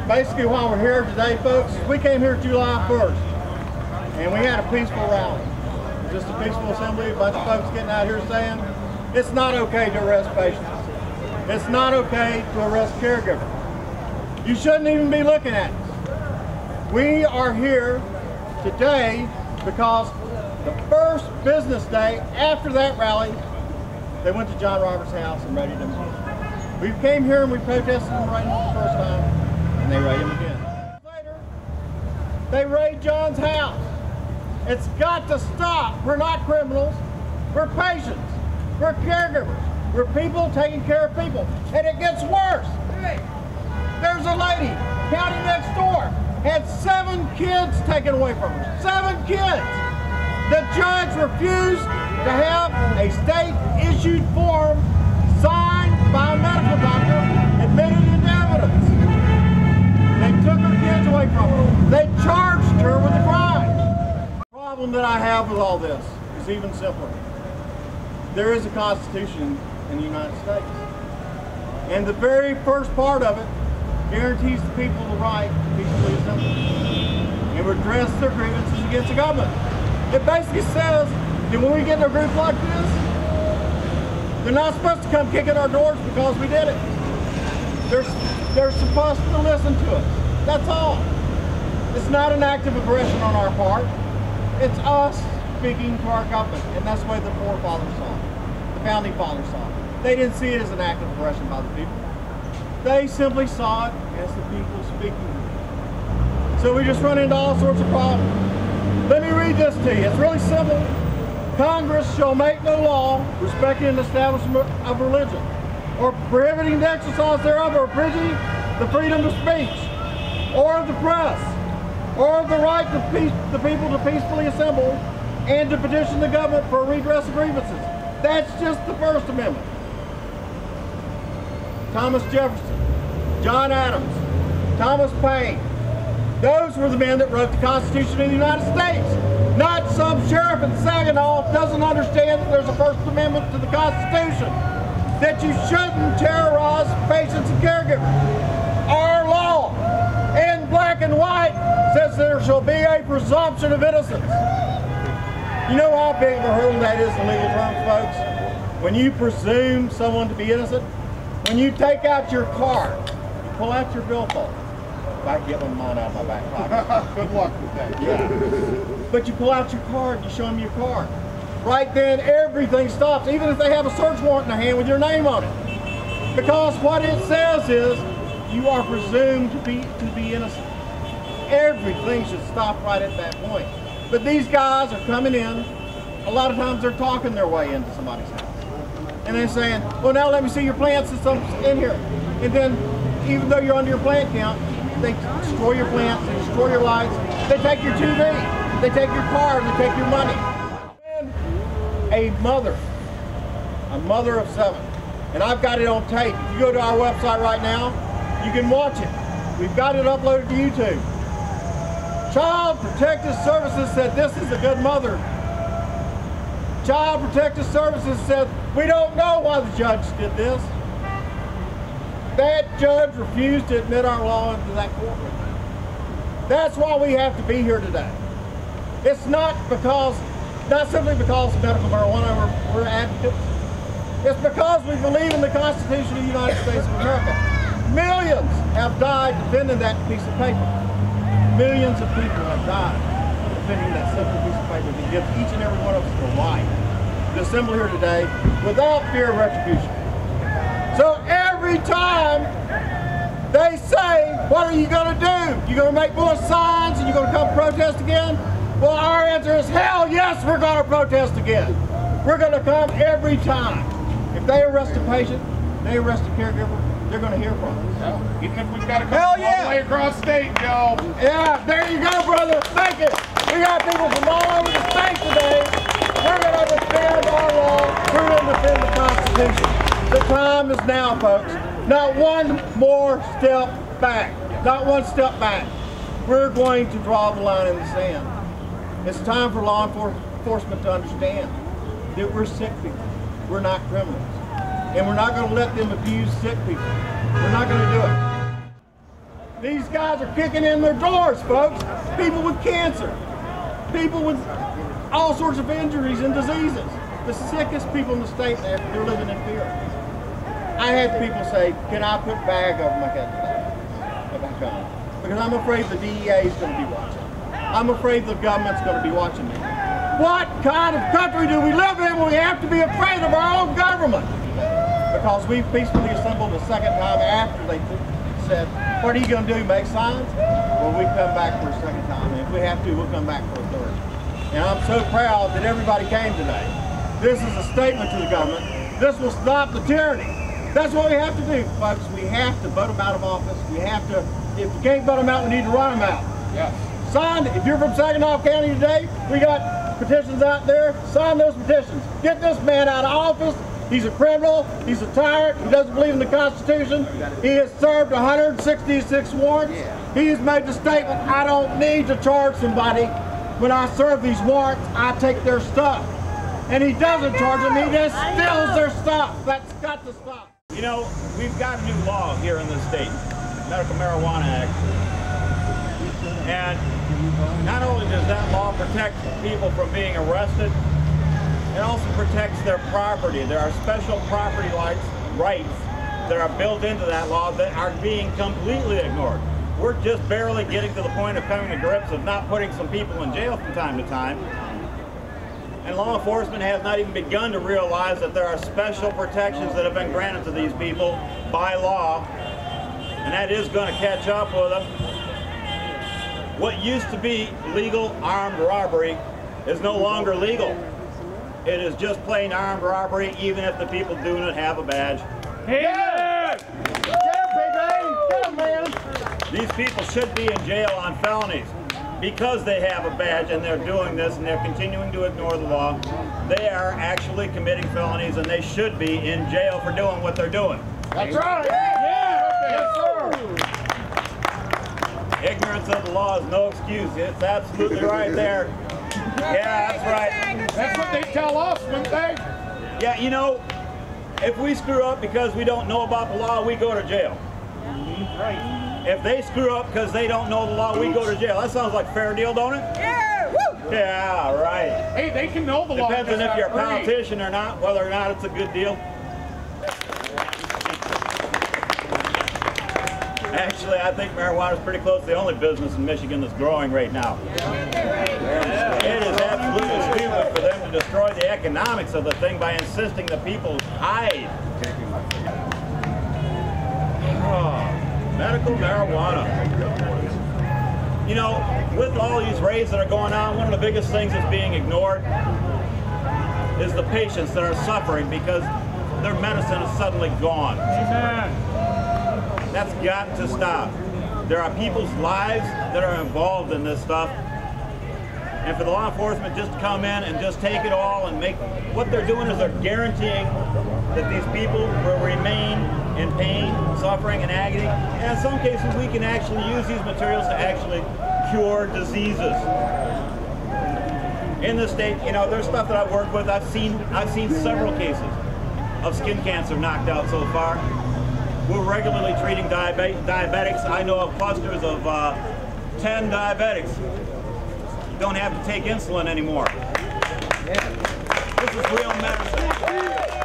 Basically, why we're here today, folks, we came here July 1st, and we had a peaceful rally. Just a peaceful assembly, a bunch of folks getting out here saying, it's not okay to arrest patients. It's not okay to arrest caregivers. You shouldn't even be looking at us. We are here today because the first business day after that rally, they went to John Roberts' house and raided him. We came here and we protested him right the first time, and they raided him again. Later, they raid John's house. It's got to stop. We're not criminals. We're patients. We're caregivers. We're people taking care of people. And it gets worse. There's a lady, county next door, had 7 kids taken away from her. 7 kids. The judge refused to have a state-issued form signed by a medical doctor admitted into evidence. They took her kids away from her. They charged her with a crime. The problem that I have with all this is even simpler. There is a Constitution in the United States. And the very first part of it guarantees the people the right to peacefully assemble and redress their grievances against the government. It basically says that when we get in a group like this, they're not supposed to come kicking our doors because we did it. They're supposed to listen to us. That's all. It's not an act of aggression on our part. It's us speaking to our government, and that's the way the forefathers saw it. The founding fathers saw it. They didn't see it as an act of aggression by the people. They simply saw it as the people speaking to them. So we just run into all sorts of problems. Let me read this to you. It's really simple. Congress shall make no law respecting the establishment of religion, or prohibiting the exercise thereof, or abridging the freedom of speech, or of the press, or of the right of the people to peacefully assemble and to petition the government for redress of grievances. That's just the First Amendment. Thomas Jefferson, John Adams, Thomas Paine, those were the men that wrote the Constitution of the United States. Not some sheriff in Saginaw doesn't understand that there's a First Amendment to the Constitution, that you shouldn't terrorize patients and caregivers. Our law, in black and white, says there shall be a presumption of innocence. You know how big of a hurdle that is in legal terms, folks? When you presume someone to be innocent, when you take out your card, you pull out your billfold. If I can get one of mine out of my back pocket. Good luck with that. Yeah. But you pull out your card, you show them your card. Right then, everything stops, even if they have a search warrant in their hand with your name on it. Because what it says is, you are presumed to be innocent. Everything should stop right at that point. But these guys are coming in, a lot of times they're talking their way into somebody's house. And they're saying, well, now let me see your plants and something's in here. And then, even though you're under your plant count, they destroy your plants, they destroy your lights, they take your TV, they take your car, and they take your money. And a mother of 7, and I've got it on tape. If you go to our website right now, you can watch it. We've got it uploaded to YouTube. Child Protective Services said this is a good mother. Child Protective Services said, we don't know why the judge did this. That judge refused to admit our law into that courtroom. That's why we have to be here today. It's not simply because of medical marijuana we're advocates. It's because we believe in the Constitution of the United States of America. Millions have died defending that piece of paper. Millions of people have died defending that simple piece of paper that gives each and every one of us the right to assemble here today without fear of retribution. So every time they say, what are you going to do? You're going to make more signs and you're going to come protest again? Well, our answer is, hell yes, we're going to protest again. We're going to come every time. If they arrest a patient, they arrest a caregiver, they're going to hear from us. Yeah. Even if we've got to come all the way across state, Joe. Yeah, there you go, brother. Thank you. We got people from all over the state today. We're going to defend our law. We're going to defend the Constitution. The time is now, folks. Not one more step back. Not one step back. We're going to draw the line in the sand. It's time for law enforcement to understand that we're sick people. We're not criminals. And we're not going to let them abuse sick people. We're not going to do it. These guys are kicking in their doors, folks. People with cancer, people with all sorts of injuries and diseases. The sickest people in the state, they're living in fear. I had people say, can I put bag over my head today if I come? Because I'm afraid the DEA is going to be watching. I'm afraid the government's going to be watching me. What kind of country do we live in where we have to be afraid of our own government? Because we peacefully assembled the second time after they said, what are you going to do, make signs? Well, we come back for a second time, and if we have to, we'll come back for a third. And I'm so proud that everybody came today. This is a statement to the government. This will stop the tyranny. That's what we have to do, folks. We have to vote them out of office. We have to, if you can't vote them out, we need to run them out. Yes. Sign, if you're from Saginaw County today, we got petitions out there. Sign those petitions. Get this man out of office. He's a criminal. He's a tyrant. He doesn't believe in the Constitution. He has served 166 warrants. He has made the statement, I don't need to charge somebody. When I serve these warrants, I take their stuff. And he doesn't charge them. He just steals their stuff. That's got to stop. You know, we've got a new law here in this state, Medical Marijuana Act. And not only does that law protect people from being arrested, it also protects their property. There are special property rights that are built into that law that are being completely ignored. We're just barely getting to the point of coming to grips of not putting some people in jail from time to time. And law enforcement has not even begun to realize that there are special protections that have been granted to these people by law, and that is going to catch up with them. What used to be legal armed robbery is no longer legal. It is just plain armed robbery, even if the people do not have a badge. Yeah! Yeah, man. These people should be in jail on felonies. Because they have a badge and they're doing this and they're continuing to ignore the law, they are actually committing felonies and they should be in jail for doing what they're doing. That's right! Yeah! Yes, sir! Ignorance of the law is no excuse. It's absolutely right there. Yeah, that's right. That's what they tell us, wouldn't they? Yeah, you know, if we screw up because we don't know about the law, we go to jail. Right. If they screw up because they don't know the law, we go to jail. That sounds like a fair deal, don't it? Yeah! Woo! Yeah, right. Hey, they can know the law. Depends on if you're a politician or not, whether or not it's a good deal. Actually, I think marijuana is pretty close to the only business in Michigan that's growing right now. It is absolutely stupid for them to destroy the economics of the thing by insisting that people hide. Oh. Medical marijuana. You know, with all these raids that are going on, one of the biggest things that's being ignored is the patients that are suffering because their medicine is suddenly gone. Amen. That's got to stop. There are people's lives that are involved in this stuff. And for the law enforcement just to come in and just take it all and make, what they're doing is they're guaranteeing that these people will remain in pain, suffering, and agony. And in some cases, we can actually use these materials to actually cure diseases. In the state, you know, there's stuff that I've worked with. I've seen several cases of skin cancer knocked out so far. We're regularly treating diabetics. I know of clusters of 10 diabetics. Don't have to take insulin anymore. This is real medicine.